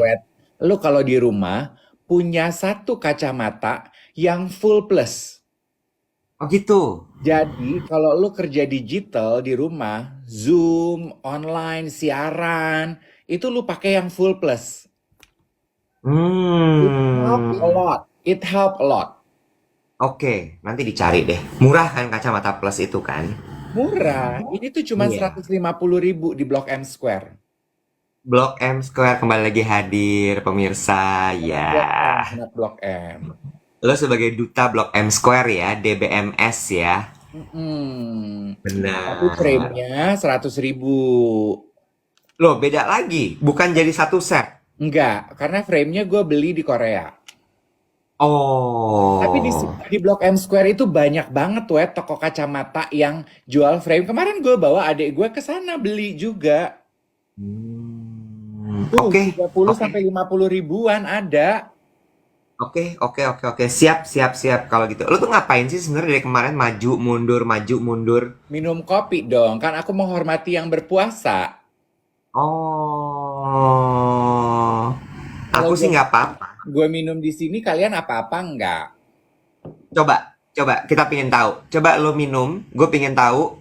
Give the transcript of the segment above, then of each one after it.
Wet. Lu kalau di rumah punya satu kacamata yang full plus. Oh gitu. Jadi kalau lu kerja digital di rumah, Zoom, online, siaran, itu lu pakai yang full plus. It help a Hmm. lot. It help a lot. Oke, nanti dicari deh. Murah kan kacamata plus itu kan? Murah. Ini tuh cuma Iya. 150.000 di Blok M Square. Blok M Square kembali lagi hadir pemirsa. Anak Ya. Blok M, anak Blok M. Lo sebagai duta Blok M Square ya, DBMS ya. Mm-mm. Tapi Benar. frame-nya 100.000. Loh, beda lagi. Bukan jadi satu set. Enggak, karena frame-nya gue beli di Korea. Tapi Oh. di Blok M Square itu banyak banget tuh ya toko kacamata yang jual frame. Kemarin gue bawa adik gue ke sana beli juga. Tuh, Oke, 30 oke. sampai 50 ribuan ada. Oke, oke, oke, oke. Siap, siap, siap kalau gitu. Lo tuh ngapain sih sebenarnya dari kemarin maju mundur maju mundur? Minum kopi dong, kan aku menghormati yang berpuasa. Oh. Kalau Aku sih nggak apa-apa. gue minum di sini, kalian apa-apa enggak? Coba, coba kita pingin tahu. Coba lo minum, gue pingin tahu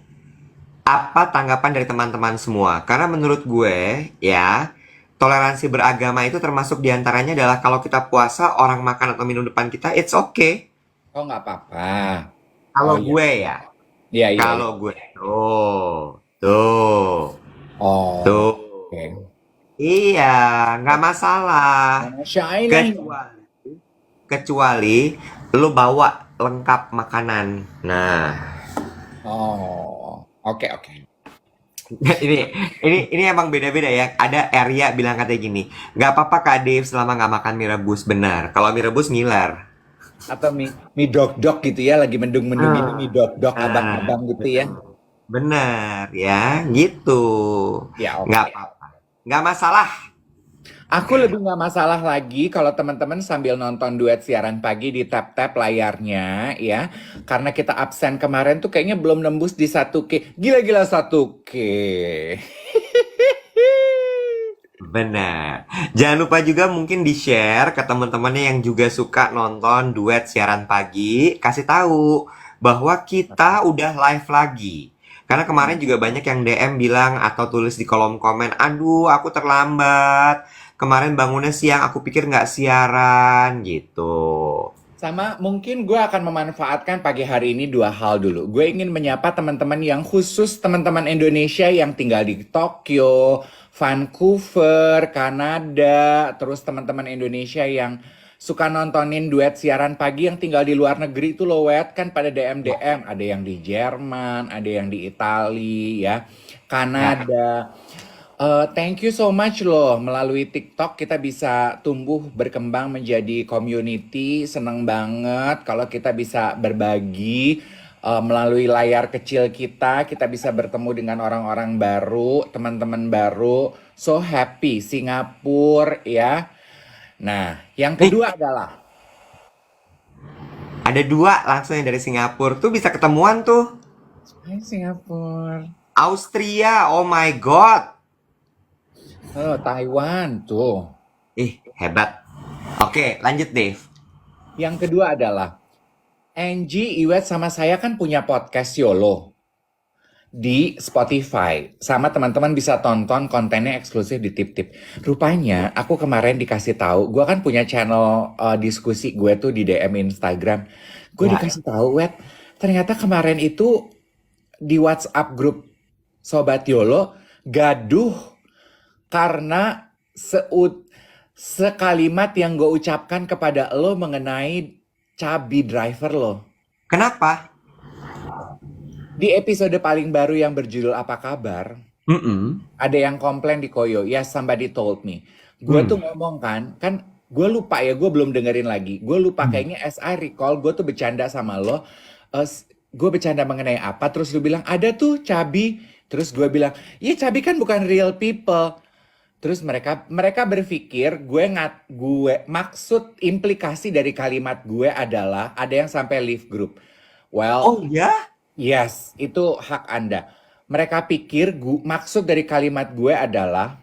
apa tanggapan dari teman-teman semua. Karena menurut gue, ya, toleransi beragama itu termasuk diantaranya adalah kalau kita puasa, orang makan atau minum depan kita, it's okay. Oh, nggak apa-apa. Oh Kalau iya, gue ya, iya, iya, iya. kalau gue, tuh, tuh, Oh, tuh. oke. Iya, nggak masalah. Mana China ya? Kecuali, kecuali lu bawa lengkap makanan. Nah, Oh, oke, oke. ini ini emang beda-beda ya. Ada area bilang katanya gini, nggak apa-apa Kak Dave selama nggak makan mie rebus. Benar. Kalau mie rebus ngiler. Atau mie dok-dok gitu ya, lagi mendung-mendung ini mie dok-dok Nah, abang-abang gitu ya. benar ya, gitu. Ya, Nggak oke. apa-apa. Nggak masalah. Aku lebih nggak masalah lagi kalau teman-teman sambil nonton duet siaran pagi di tap-tap layarnya ya. Karena kita absen kemarin tuh kayaknya belum nembus di 1K. Gila-gila 1K. Benar. Jangan lupa juga mungkin di-share ke teman-temannya yang juga suka nonton duet siaran pagi. Kasih tahu bahwa kita udah live lagi. Karena kemarin juga banyak yang DM bilang atau tulis di kolom komen, aduh aku terlambat. Kemarin bangunnya siang, aku pikir nggak siaran gitu. Sama mungkin gue akan memanfaatkan pagi hari ini dua hal dulu. Gue ingin menyapa teman-teman yang khusus teman-teman Indonesia yang tinggal di Tokyo, Vancouver, Kanada, terus teman-teman Indonesia yang suka nontonin duet siaran pagi yang tinggal di luar negeri itu loh wet kan pada Ya, DM-DM, ada yang di Jerman, ada yang di Italia, ya, ya. Kanada. Thank you so much loh. Melalui TikTok kita bisa tumbuh berkembang menjadi community. Seneng banget kalau kita bisa berbagi melalui layar kecil kita. Kita bisa bertemu dengan orang-orang baru, teman-teman baru. So happy Singapura ya. Nah, yang Nih, kedua adalah ada dua langsung yang dari Singapura tuh bisa ketemuan tuh. Hai Singapura. Austria, oh my god. Oh, Taiwan tuh. Ih, hebat. Oke, lanjut Dave. Yang kedua adalah Angie, Iwet sama saya kan punya podcast YOLO di Spotify. Sama teman-teman bisa tonton kontennya eksklusif di Tip Tip. Rupanya aku kemarin dikasih tahu, gue kan punya channel diskusi gue tuh di DM Instagram. Gue Ya. dikasih tahu, Wet, ternyata kemarin itu di WhatsApp grup Sobat YOLO gaduh karena sekalimat yang gue ucapkan kepada lo mengenai cabi driver lo. Kenapa? Di episode paling baru yang berjudul Apa Kabar, Mm-mm. ada yang komplain di Koyo, yes somebody told me. Gue Hmm. tuh ngomong kan gue lupa ya, gue belum dengerin lagi. Gue lupa Hmm. kayaknya as I recall, gue tuh bercanda sama lo. Gue bercanda mengenai apa, terus lu bilang, ada tuh Cabi. Terus gue bilang, iya Cabi kan bukan real people. Terus mereka mereka berpikir gue maksud implikasi dari kalimat gue adalah ada yang sampai leave group. Well, Oh ya? yes, itu hak Anda. Mereka pikir maksud dari kalimat gue adalah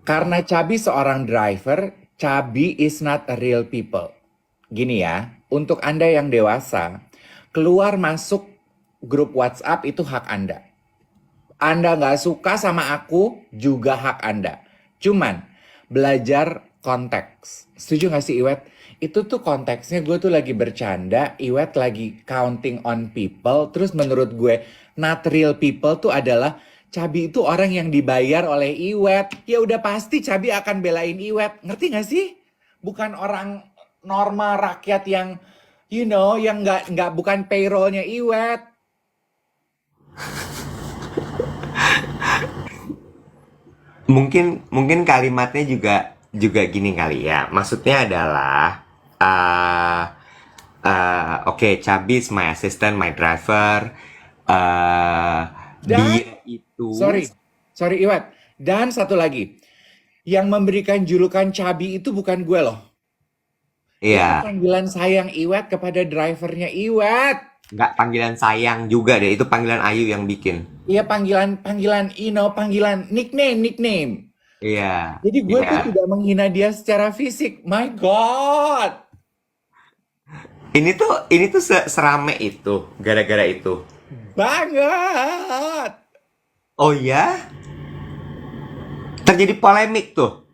Karena Cabi seorang driver, Cabi is not a real people. Gini ya, untuk Anda yang dewasa, keluar masuk grup WhatsApp itu hak Anda. Anda nggak suka sama aku, juga hak Anda. Cuman, belajar konteks. Setuju nggak sih, Iwet? Itu tuh konteksnya gue tuh lagi bercanda, Iwet lagi counting on people, terus menurut gue, not real people tuh adalah Cabi itu orang yang dibayar oleh Iwet. Ya udah pasti Cabi akan belain Iwet. Ngerti nggak sih? Bukan orang normal rakyat yang, yang nggak bukan payrollnya Iwet. Mungkin kalimatnya juga juga gini kali ya. Maksudnya adalah oke, Cabi is my assistant, my driver. eh Dan, dia itu sorry Iwet. Dan satu lagi, yang memberikan julukan Cabi itu bukan gue loh. Itu ya panggilan sayang Iwet kepada drivernya Iwet. nggak panggilan sayang juga deh. Itu panggilan Ayu yang bikin. Iya panggilan nickname. Iya, Jadi gue iya. tuh tidak menghina dia secara fisik. My God. Ini tuh serame itu gara-gara itu. Banget. Oh ya? Terjadi polemik tuh.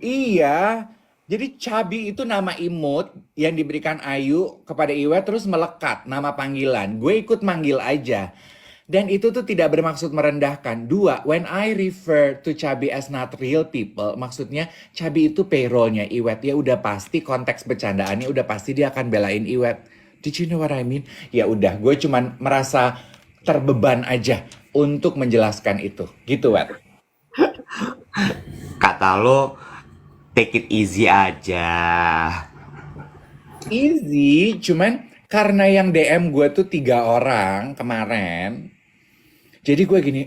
Iya. Jadi Cabi itu nama imut yang diberikan Ayu kepada Iwet terus melekat nama panggilan. Gue ikut manggil aja. Dan itu tuh tidak bermaksud merendahkan. Dua, when I refer to Cabi as not real people, maksudnya Cabi itu payrollnya Iwet. Ya udah pasti konteks bercandaannya udah pasti dia akan belain Iwet. Did you know what I mean? Ya udah, gue cuman merasa terbeban aja untuk menjelaskan itu. Gitu, Wet. Kata lo, take it easy aja. Easy, cuman karena yang DM gue tuh 3 orang kemarin. Jadi gue gini,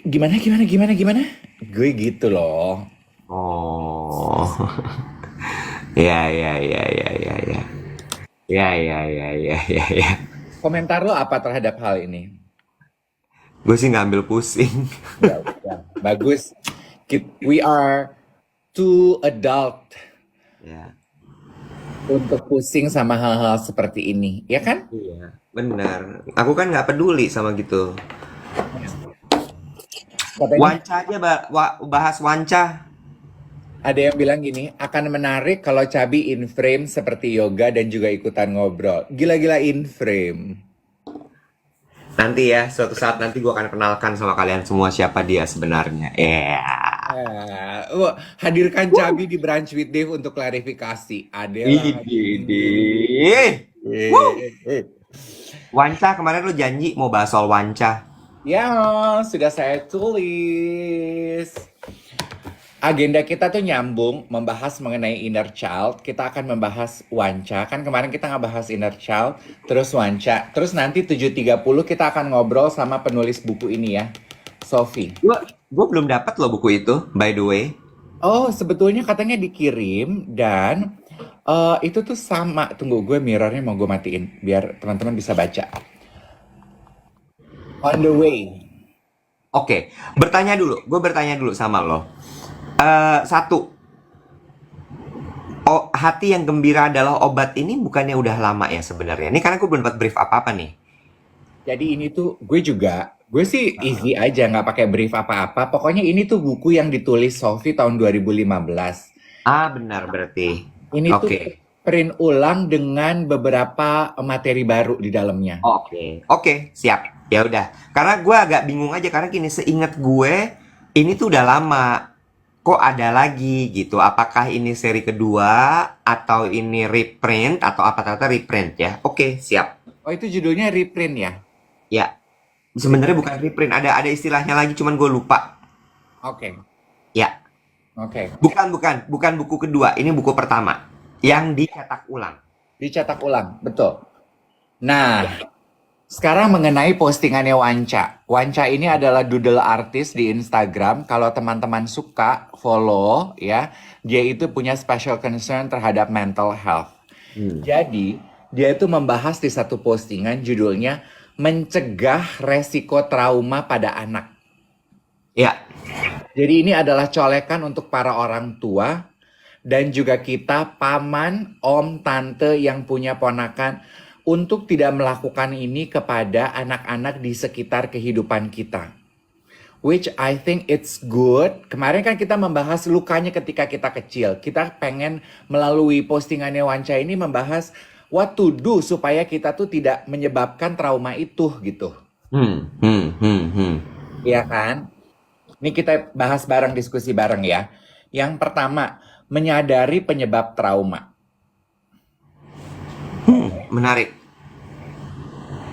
gimana? Gue gitu loh. Oh. Ya, ya, ya, ya, ya, ya. Ya, ya, ya, ya, ya, ya. Komentar lo apa terhadap hal ini? Gue sih ngambil pusing. Ya udah, bagus. We are too adult Ya, untuk pusing sama hal-hal seperti ini, ya kan? iya, benar. Aku kan nggak peduli sama gitu. Katanya Wanca aja, bahas wanca. ada yang bilang gini, akan menarik kalau Cabi in frame seperti yoga dan juga ikutan ngobrol. Gila-gila in frame. Nanti ya, suatu saat nanti gue akan kenalkan sama kalian semua siapa dia sebenarnya. Ya. Hadirkan Cabi di Brunch with Dave untuk klarifikasi. Adela. Idih. Wanca, kemarin lu janji mau bahas soal wanca. Ya, sudah saya tulis. Agenda kita tuh nyambung membahas mengenai inner child. Kita akan membahas wanca. Kan kemarin kita ngebahas inner child, terus wanca. Terus nanti 7.30 kita akan ngobrol sama penulis buku ini ya, Sophie. Gue belum dapat loh buku itu, by the way. Oh, sebetulnya katanya dikirim dan itu tuh sama. Tunggu, gue mirrornya mau gue matiin biar teman-teman bisa baca. On the way. Oke, gue bertanya dulu sama lo. Satu, hati yang gembira adalah obat ini bukannya udah lama ya sebenarnya? Ini karena gue belum dapat brief apa-apa nih. Jadi ini tuh gue sih easy aja nggak pakai brief apa-apa. Pokoknya ini tuh buku yang ditulis Sophie tahun 2015. Ah, benar berarti. Ini tuh Oke. print ulang dengan beberapa materi baru di dalamnya. Oke, siap. Ya udah. Karena gue agak bingung aja karena gini, seingat gue ini tuh udah lama. Kok ada lagi gitu? Apakah ini seri kedua atau ini reprint atau apa ternyata reprint ya? Oke, siap. Oh itu judulnya reprint ya? Ya, sebenarnya bukan reprint, ada istilahnya lagi cuman gue lupa. Oke, Ya, oke. bukan buku kedua, ini buku pertama yang dicetak ulang. Dicetak ulang, betul. Nah, sekarang mengenai postingannya Wanca. Wanca ini adalah doodle artis di Instagram. Kalau teman-teman suka follow ya, dia itu punya special concern terhadap mental health. Jadi, dia itu membahas di satu postingan judulnya mencegah resiko trauma pada anak. Ya, Jadi ini adalah colekan untuk para orang tua dan juga kita paman, om, tante yang punya ponakan untuk tidak melakukan ini kepada anak-anak di sekitar kehidupan kita. Which I think it's good. Kemarin kan kita membahas lukanya ketika kita kecil. Kita pengen melalui postingannya Wanca ini membahas what to do supaya kita tuh tidak menyebabkan trauma itu gitu. hmm, hmm, hmm, hmm. Iya kan? Ini kita bahas bareng, diskusi bareng ya. Yang pertama, menyadari penyebab trauma. Menarik.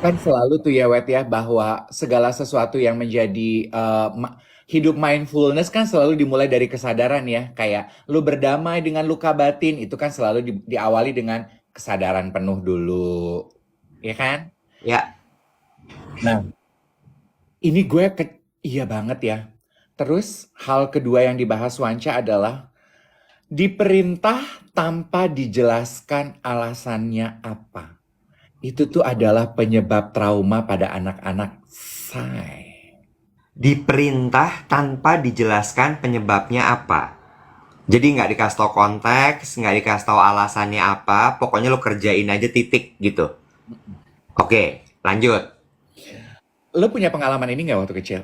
Kan selalu tuh ya Wet ya, bahwa segala sesuatu yang menjadi hidup mindfulness kan selalu dimulai dari kesadaran ya. Kayak lu berdamai dengan luka batin, itu kan selalu diawali dengan kesadaran penuh dulu. Ya kan? Ya, Nah, ini iya banget ya. Terus hal kedua yang dibahas Wanca adalah diperintah tanpa dijelaskan alasannya apa. Itu tuh adalah penyebab trauma pada anak-anak say. diperintah tanpa dijelaskan penyebabnya apa. Jadi nggak dikasih tau konteks, nggak dikasih tau alasannya apa, pokoknya lo kerjain aja titik gitu. Oke, lanjut. Lo punya pengalaman ini nggak waktu kecil?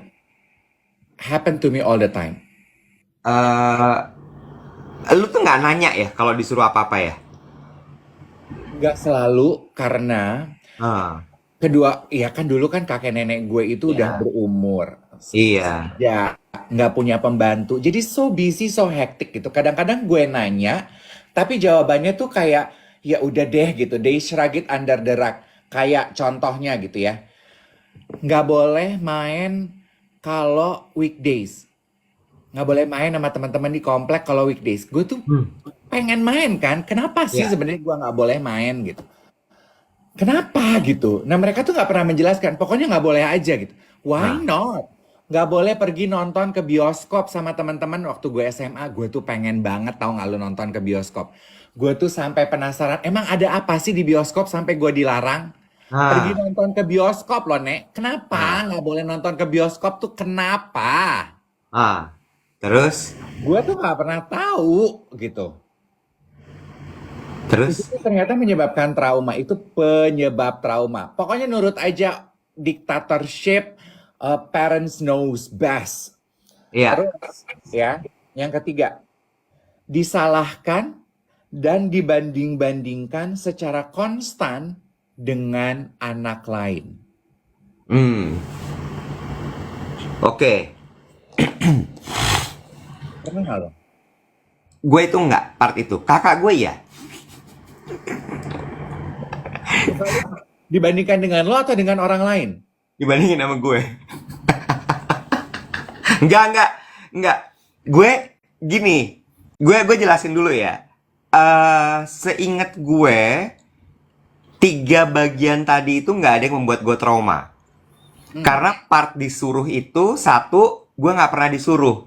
Happen to me all the time. Lu tuh nggak nanya ya kalau disuruh apa-apa ya? Nggak selalu karena Ah, ya kan dulu kan kakek nenek gue itu udah iya, berumur. iya. Ya, nggak punya pembantu. Jadi so busy, so hectic gitu. Kadang-kadang gue nanya, tapi jawabannya tuh kayak, ya udah deh gitu. They shrug it under the rug. Kayak contohnya gitu ya. Nggak boleh main kalau weekdays. Nggak boleh main sama teman-teman di komplek kalau weekdays. Gue tuh Hmm, pengen main kan. Kenapa sih iya. sebenarnya gue nggak boleh main gitu? Kenapa gitu? Nah mereka tuh nggak pernah menjelaskan. Pokoknya nggak boleh aja gitu. Why Ah, not? Nggak boleh pergi nonton ke bioskop sama teman-teman waktu gue SMA. Gue tuh pengen banget tahu nggak lu nonton ke bioskop. Gue tuh sampai penasaran. Emang ada apa sih di bioskop sampai gue dilarang? Pergi ah, nonton ke bioskop loh, Nek. Kenapa ah, nggak boleh nonton ke bioskop tuh kenapa? ah. Terus, Gue tuh nggak pernah tahu gitu. Itu terus, tuh ternyata menyebabkan trauma. Itu penyebab trauma. Pokoknya nurut aja dictatorship, parents knows best. iya. Terus ya, yang ketiga, disalahkan dan dibanding-bandingkan secara konstan dengan anak lain. Hmm, oke. Pernah nggak lo? Gue itu nggak part itu. Kakak gue ya. Dibandingkan dengan lo atau dengan orang lain? Dibandingin sama gue. Enggak, enggak. Gue gini. Gue jelasin dulu ya. Seingat gue, tiga bagian tadi itu nggak ada yang membuat gue trauma. Hmm, Karena part disuruh itu satu, gue nggak pernah disuruh.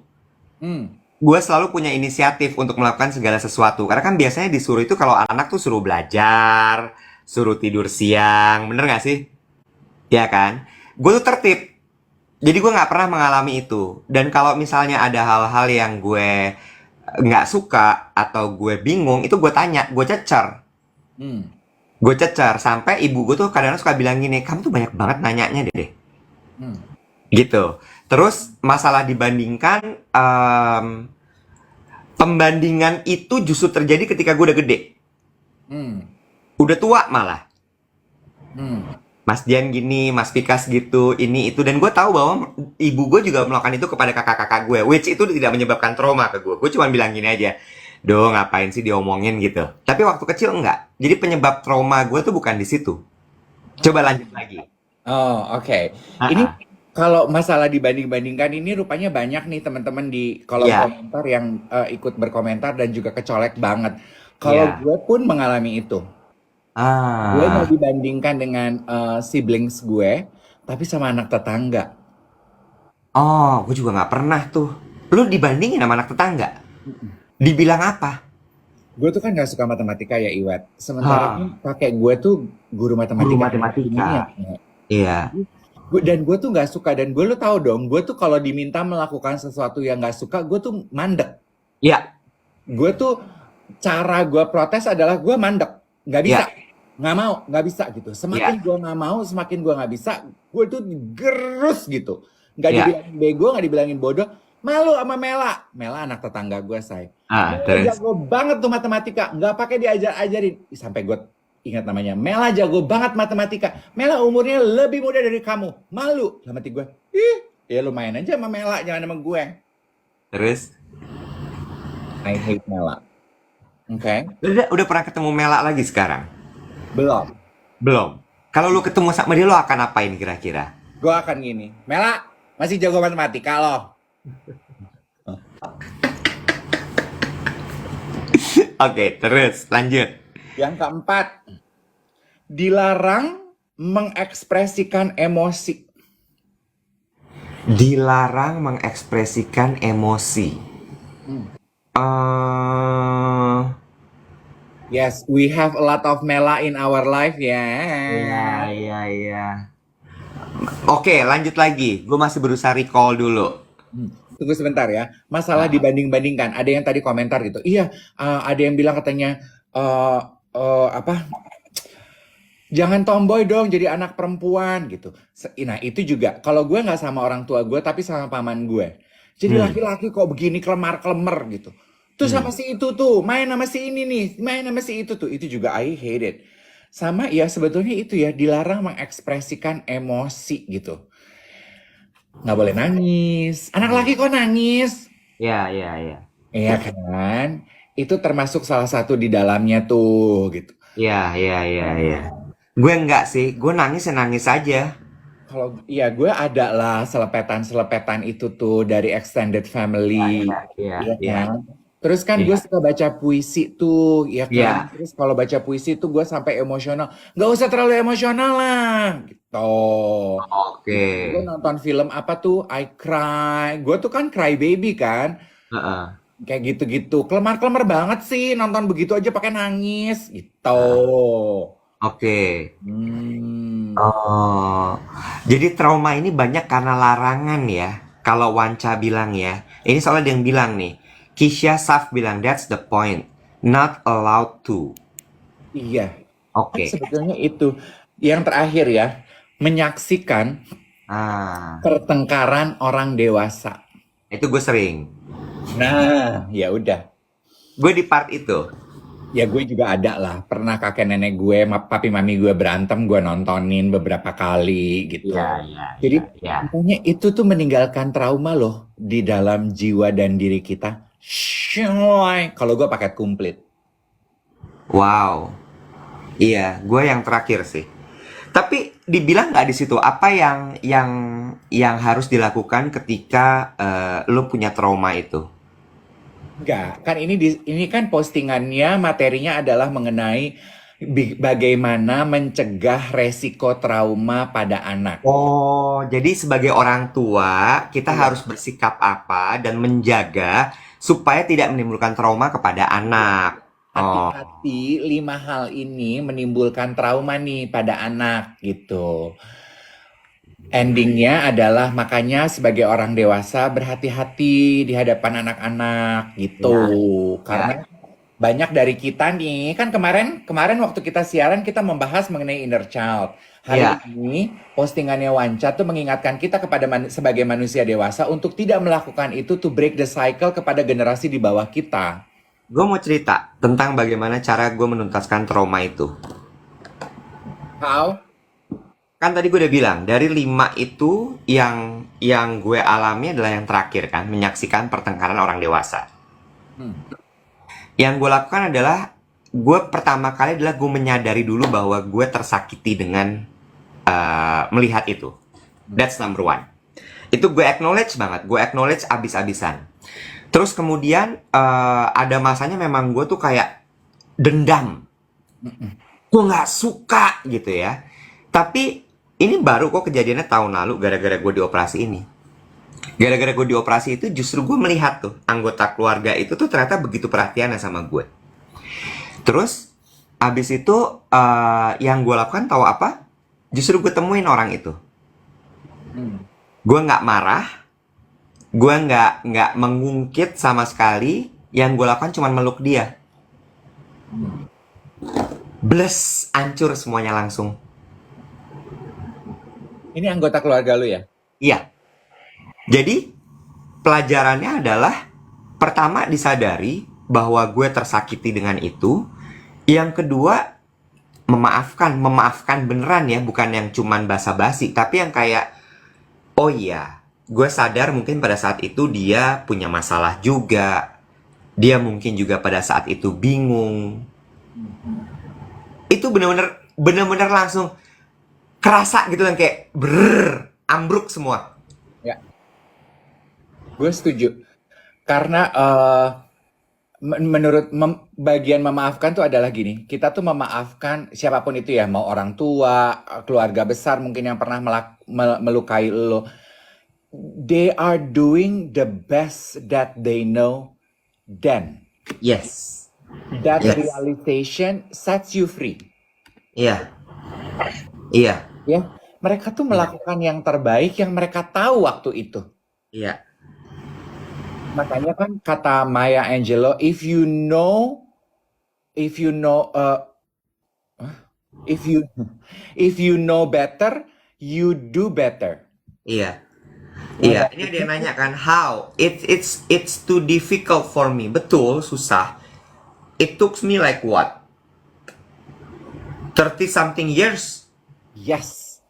hmm, Gue selalu punya inisiatif untuk melakukan segala sesuatu. Karena kan biasanya disuruh itu kalau anak tuh suruh belajar, suruh tidur siang, bener nggak sih? Ya kan? Gue tuh tertib. Jadi gue nggak pernah mengalami itu. Dan kalau misalnya ada hal-hal yang gue nggak suka atau gue bingung, itu gue tanya, gue cecer. hmm, Gue cecer sampai ibu gue tuh kadang-kadang suka bilang gini, kamu tuh banyak banget nanyanya deh. hmm, Gitu. Terus masalah dibandingkan, pembandingan itu justru terjadi ketika gue udah gede. hmm, Udah tua malah. hmm. Mas Dian gini, Mas Pikas gitu, ini itu. Dan gue tahu bahwa ibu gue juga melakukan itu kepada kakak-kakak gue. Which itu tidak menyebabkan trauma ke gue. Gue cuma bilang gini aja. Duh, ngapain sih diomongin gitu. Tapi waktu kecil enggak. Jadi penyebab trauma gue tuh bukan di situ. Coba lanjut lagi. Oh, oke. Ah, Ini ah. kalau masalah dibanding-bandingkan ini rupanya banyak nih teman-teman di kolom Iya, komentar yang ikut berkomentar dan juga kecolek banget. Kalau iya. gue pun mengalami itu. Gue mau Ah. dibandingkan dengan siblings gue, tapi sama anak tetangga. Oh, gue juga nggak pernah tuh. Lu dibandingin sama anak tetangga? Dibilang apa? Gue tuh kan gak suka matematika ya Iwat. Sementara kan Hah, kakek gue tuh guru guru matematika tingkat dunia. matematika. Iya. Dan gue tuh nggak suka, dan gue, lu tahu dong, gue tuh kalau diminta melakukan sesuatu yang nggak suka, gue tuh mandek. Ya, Gue tuh, cara gue protes adalah gue mandek, nggak bisa, ya, nggak mau, nggak bisa gitu. Semakin ya, gue nggak mau, semakin gue nggak bisa, gue tuh gerus gitu. Nggak ya. dibilangin bego, nggak dibilangin bodoh. Malu sama Mela. Mela anak tetangga gue, say. Mela Terus. jago banget tuh matematika, nggak pakai diajar-ajarin. Sampai gue ingat namanya. Mela jago banget matematika. Mela umurnya lebih muda dari kamu. Malu. Dalam hati gue, ih, ya lumayan aja sama Mela, jangan sama gue. Terus. I hate Mela. Oke? Udah pernah ketemu Mela lagi sekarang? Belum. Belum. Kalau lu ketemu sama dia, lu akan apain kira-kira? Gue akan gini. Mela, masih jago matematika loh. Oke, terus lanjut. Yang keempat, dilarang mengekspresikan emosi. Dilarang mengekspresikan emosi. Hmm. Eh, Yes, we have a lot of Mela in our life, iya, ya. iya. Oke, lanjut lagi. Gue masih berusaha recall dulu. Tunggu sebentar ya. Masalah Ah, dibanding-bandingkan. Ada yang tadi komentar gitu. Iya, ada yang bilang katanya apa? Jangan tomboy dong, jadi anak perempuan gitu. Nah itu juga. Kalau gue nggak sama orang tua gue, tapi sama paman gue. Jadi hmm, laki-laki kok begini kelemar-kelemer gitu. Tuh sama hmm. si itu tuh, main sama si ini nih, main sama si itu tuh. Itu juga I hate it. Sama ya sebetulnya itu ya, dilarang mengekspresikan emosi gitu. Nggak boleh nangis. Anak laki kok nangis? Ya, ya, ya. Iya kan? Itu termasuk salah satu di dalamnya tuh gitu. Ya, ya, ya, ya. Gue enggak sih. Gue nangis ya nangis aja. Kalau ya gue ada lah selepetan-selepetan itu tuh dari extended Ya, family, ya, ya, ya ya, kan? Terus kan gue ya. suka baca puisi tuh, ya kan? Ya, Terus kalau baca puisi tuh gue sampai emosional. Gak usah terlalu emosional lah, gitu. oke. Gue nonton film apa tuh, I Cry. Gue tuh kan cry baby kan, Heeh, kayak gitu-gitu. Kelemar-kelemar banget sih nonton begitu aja pakai nangis, gitu. heeh. Oke. Hmm. Oh, jadi trauma ini banyak karena larangan ya. Kalau Wanca bilang ya, ini soalnya ada yang bilang nih. Kisha Saf bilang, that's the point. Not allowed to. Iya, kan Oke. sebetulnya itu. Yang terakhir ya, menyaksikan Ah, pertengkaran orang dewasa. itu gue sering. Nah, ya udah. Gue di part itu. Ya gue juga ada lah. Pernah kakek nenek gue, papi mami gue berantem, gue nontonin beberapa kali Iya, gitu. iya, Jadi, iya, iya. makanya itu tuh meninggalkan trauma loh di dalam jiwa dan diri kita. Syoy. Kalau gue paket komplit. Wow. Iya, gue yang terakhir sih. Tapi dibilang nggak di situ apa yang harus dilakukan ketika lo punya trauma itu? Enggak, kan ini kan postingannya materinya adalah mengenai bagaimana mencegah resiko trauma pada anak. Oh, jadi sebagai orang tua, kita Iya. harus bersikap apa dan menjaga supaya tidak menimbulkan trauma kepada anak. Oh, Hati-hati, 5 hal ini menimbulkan trauma nih pada anak gitu. Endingnya adalah makanya sebagai orang dewasa berhati-hati di hadapan anak-anak gitu. ya, Karena ya, banyak dari kita nih, kan kemarin kemarin waktu kita siaran kita membahas mengenai inner child. Hari ya. ini postingannya Wanca tuh mengingatkan kita kepada sebagai manusia dewasa untuk tidak melakukan itu to break the cycle kepada generasi di bawah kita. Gue mau cerita tentang bagaimana cara gue menuntaskan trauma itu. How? Kan tadi gue udah bilang, dari 5 itu yang gue alami adalah yang terakhir kan, menyaksikan pertengkaran orang dewasa. Hmm. Yang gue lakukan adalah, gue pertama kali adalah gue menyadari dulu bahwa gue tersakiti dengan melihat itu. That's number one. Itu gue acknowledge banget, gue acknowledge abis-abisan. Terus kemudian ada masanya memang gue tuh kayak dendam. Gue nggak suka gitu ya. Tapi ini baru kok kejadiannya tahun lalu gara-gara gue dioperasi ini. Gara-gara gue dioperasi itu justru gue melihat tuh anggota keluarga itu tuh ternyata begitu perhatiannya sama gue. Terus abis itu yang gue lakukan tahu apa? Justru gue temuin orang itu. Hmm. Gue nggak marah, gue nggak mengungkit sama sekali. Yang gue lakukan cuma meluk dia. Hmm. Bles, hancur semuanya langsung. Ini anggota keluarga lu ya? Iya. Jadi pelajarannya adalah pertama disadari bahwa gue tersakiti dengan itu. Yang kedua, memaafkan beneran ya, bukan yang cuman basa-basi, tapi yang kayak, oh iya, gue sadar mungkin pada saat itu dia punya masalah juga, dia mungkin juga pada saat itu bingung. Itu bener-bener langsung kerasa gitu kan, kayak ambruk semua. Ya, gue setuju. Karena bagian memaafkan tuh adalah gini, kita tuh memaafkan siapapun itu ya, mau orang tua, keluarga besar mungkin yang pernah melukai lo. They are doing the best that they know then. Yes. That Yes. realization sets you free. Iya. Iya. Ya, mereka tuh Iya. melakukan yang terbaik yang mereka tahu waktu itu. Iya. Makanya kan kata Maya Angelou, if you know, if you, if you know better, you do better. Iya. Ya, Iya, dan ini ada itu yang nanya kan, how? It's too difficult for me. Betul, susah. It took me like what? 30 something years. yes.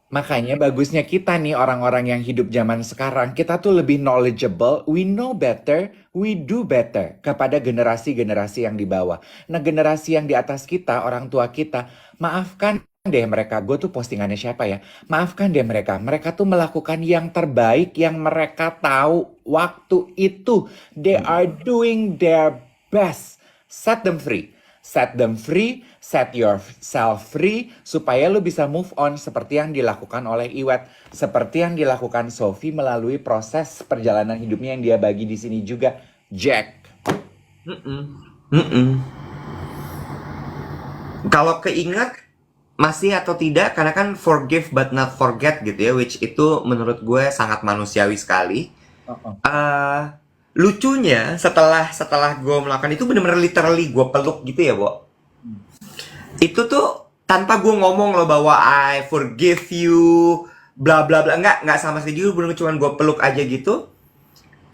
Makanya bagusnya kita nih orang-orang yang hidup zaman sekarang, kita tuh lebih knowledgeable, we know better, we do better kepada generasi-generasi yang di bawah. Nah, generasi yang di atas kita, orang tua kita, maafkan deh mereka. Gue tuh postingannya siapa ya? Maafkan deh mereka. Mereka tuh melakukan yang terbaik yang mereka tahu waktu itu. They are doing their best. Set them free. Set them free, set yourself free, supaya lu bisa move on seperti yang dilakukan oleh Iwet. Seperti yang dilakukan Sophie melalui proses perjalanan hidupnya yang dia bagi di sini juga. Jack. Mm-mm. Mm-mm. Kalau keingat masih atau tidak, karena kan forgive but not forget gitu ya, which itu menurut gue sangat manusiawi sekali. Uh-uh. eh Lucunya setelah gue melakukan itu bener-bener literally gue peluk gitu ya, Bo. Itu tuh tanpa gue ngomong loh bahwa I forgive you, bla bla bla, nggak sama sekali, juga bener cuma gue peluk aja gitu.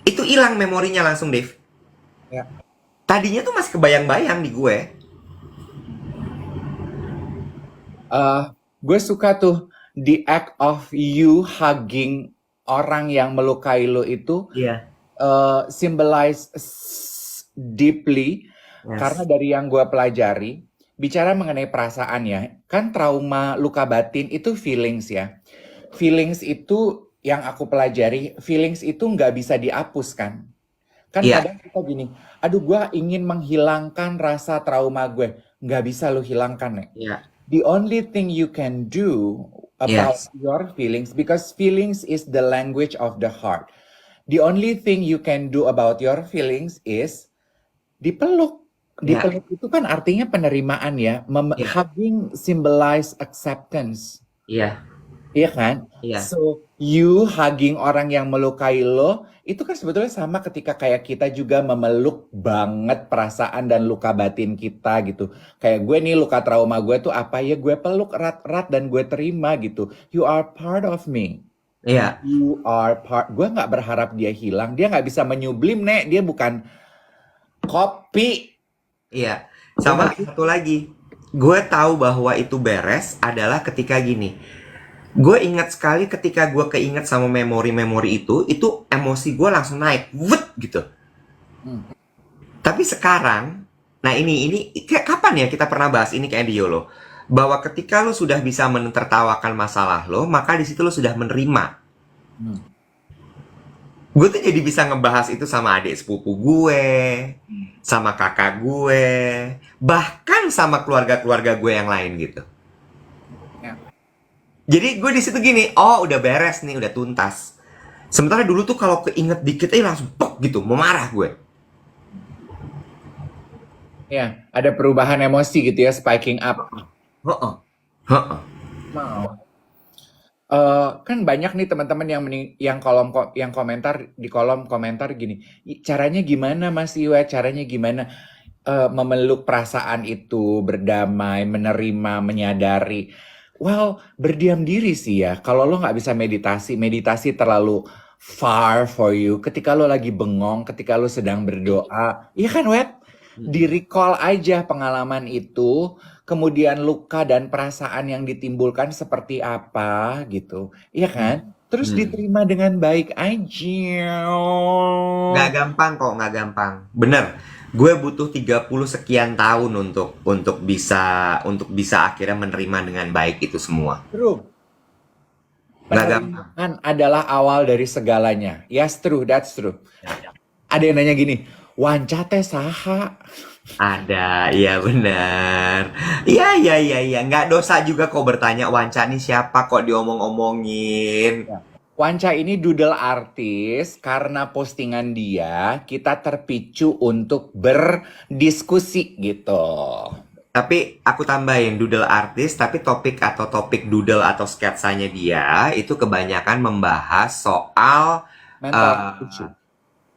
Itu hilang memorinya langsung, Dave. Ya. Tadinya tuh masih kebayang-bayang di gue. Eh, gue suka tuh the act of you hugging orang yang melukai lo itu Iya. symbolize deeply, karena Yes. dari yang gue pelajari, bicara mengenai perasaan ya, kan trauma luka batin itu feelings ya. Feelings itu yang aku pelajari, feelings itu nggak bisa dihapus kan. Kan Iya. kadang kita gini, aduh gue ingin menghilangkan rasa trauma gue. Nggak bisa lu hilangkan, Nek. Iya. The only thing you can do about Yes. your feelings, because feelings is the language of the heart. The only thing you can do about your feelings is dipeluk. Iya. Dipeluk itu kan artinya penerimaan ya. Iya. Hugging symbolize acceptance. Iya. Iya kan? Iya. So, you hugging orang yang melukai lo, itu kan sebetulnya sama ketika kayak kita juga memeluk banget perasaan dan luka batin kita gitu. Kayak gue nih luka trauma gue tuh apa ya, gue peluk erat-erat dan gue terima gitu. You are part of me. Iya. You are part. Gue nggak berharap dia hilang. Dia nggak bisa menyublim, Nek. Dia bukan kopi. Iya. Ya Sama nggak sih? satu lagi. Gue tahu bahwa itu beres adalah ketika gini. Gue ingat sekali ketika gue keinget sama memori-memori itu emosi gue langsung naik, wet gitu. Hmm. Tapi sekarang, nah ini kayak kapan ya kita pernah bahas ini kayak di Yolo, bahwa ketika lo sudah bisa menertawakan masalah lo, maka di situ lo sudah menerima. Hmm. Gue tuh jadi bisa ngebahas itu sama adik sepupu gue, sama kakak gue, bahkan sama keluarga-keluarga gue yang lain gitu. Ya. Jadi gue di situ gini, oh udah beres nih, udah tuntas. Sementara dulu tuh kalau keinget dikit langsung pok gitu, mau marah gue. Ya, ada perubahan emosi gitu ya, spiking up. Heeh. Heeh. Mau. kan banyak nih teman-teman yang komentar di kolom komentar gini, caranya gimana Mas Iwa? Caranya gimana memeluk perasaan itu, berdamai, menerima, menyadari? Well, berdiam diri sih ya. Kalau lo nggak bisa meditasi, meditasi terlalu far for you. Ketika lo lagi bengong, ketika lo sedang berdoa, iya kan, Wet? Di-recall aja pengalaman itu, kemudian luka dan perasaan yang ditimbulkan seperti apa gitu. Iya kan? Terus Hmm. diterima dengan baik aja. Nggak gampang kok, nggak gampang. Bener. Gue butuh 30 sekian tahun untuk bisa akhirnya menerima dengan baik itu semua. True. Nggak gampang. Penerimaan adalah awal dari segalanya. Yes, true, that's true. Ada yang nanya gini, wanca teh saha? Ada, iya benar. Iya, iya, iya, iya. Nggak dosa juga kok bertanya Wanca nih siapa kok diomong-omongin. Wanca ini doodle artis, karena postingan dia, kita terpicu untuk berdiskusi gitu. Tapi aku tambahin doodle artis, tapi topik doodle atau sketsanya dia itu kebanyakan membahas soal Mental eh, issue.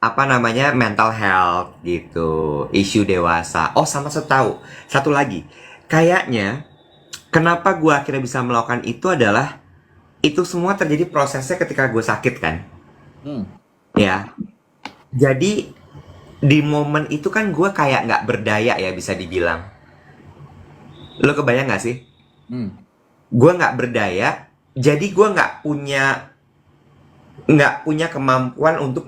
apa namanya mental health gitu, isu dewasa. Oh, sama satu lagi. Kayaknya kenapa gua akhirnya bisa melakukan itu adalah itu semua terjadi prosesnya ketika gue sakit kan. Hmm. Ya. Jadi di momen itu kan gue kayak nggak berdaya ya bisa dibilang. Lo kebayang nggak sih? Hmm. Gue nggak berdaya, jadi gue nggak punya kemampuan untuk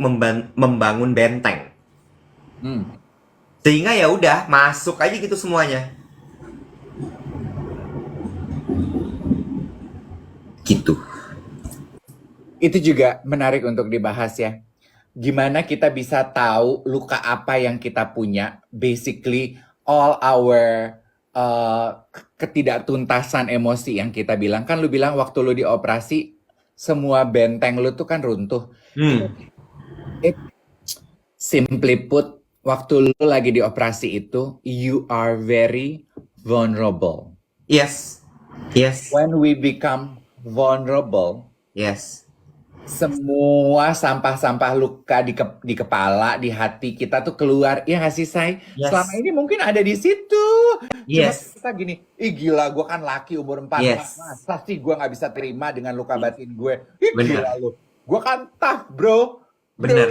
membangun benteng. Hmm. Sehingga ya udah masuk aja gitu semuanya. Gitu. Itu juga menarik untuk dibahas ya. Gimana kita bisa tahu luka apa yang kita punya? Basically, all our ketidaktuntasan emosi yang kita bilang. Kan lu bilang waktu lu dioperasi, semua benteng lu tuh kan runtuh. Hmm. It simply put, waktu lu lagi dioperasi itu, you are very vulnerable. Yes. Yes. When we become vulnerable, Yes. semua sampah-sampah luka di kepala, di hati kita tuh keluar. Ya nggak sih, Say? Selama Yes. ini mungkin ada di situ. Cuma Yes. kita gini, ih gila, gue kan laki umur 44. Yes. Masa sih gue nggak bisa terima dengan luka batin gue? Ih Bener. gila lu. Gue kan tough, bro. Bener.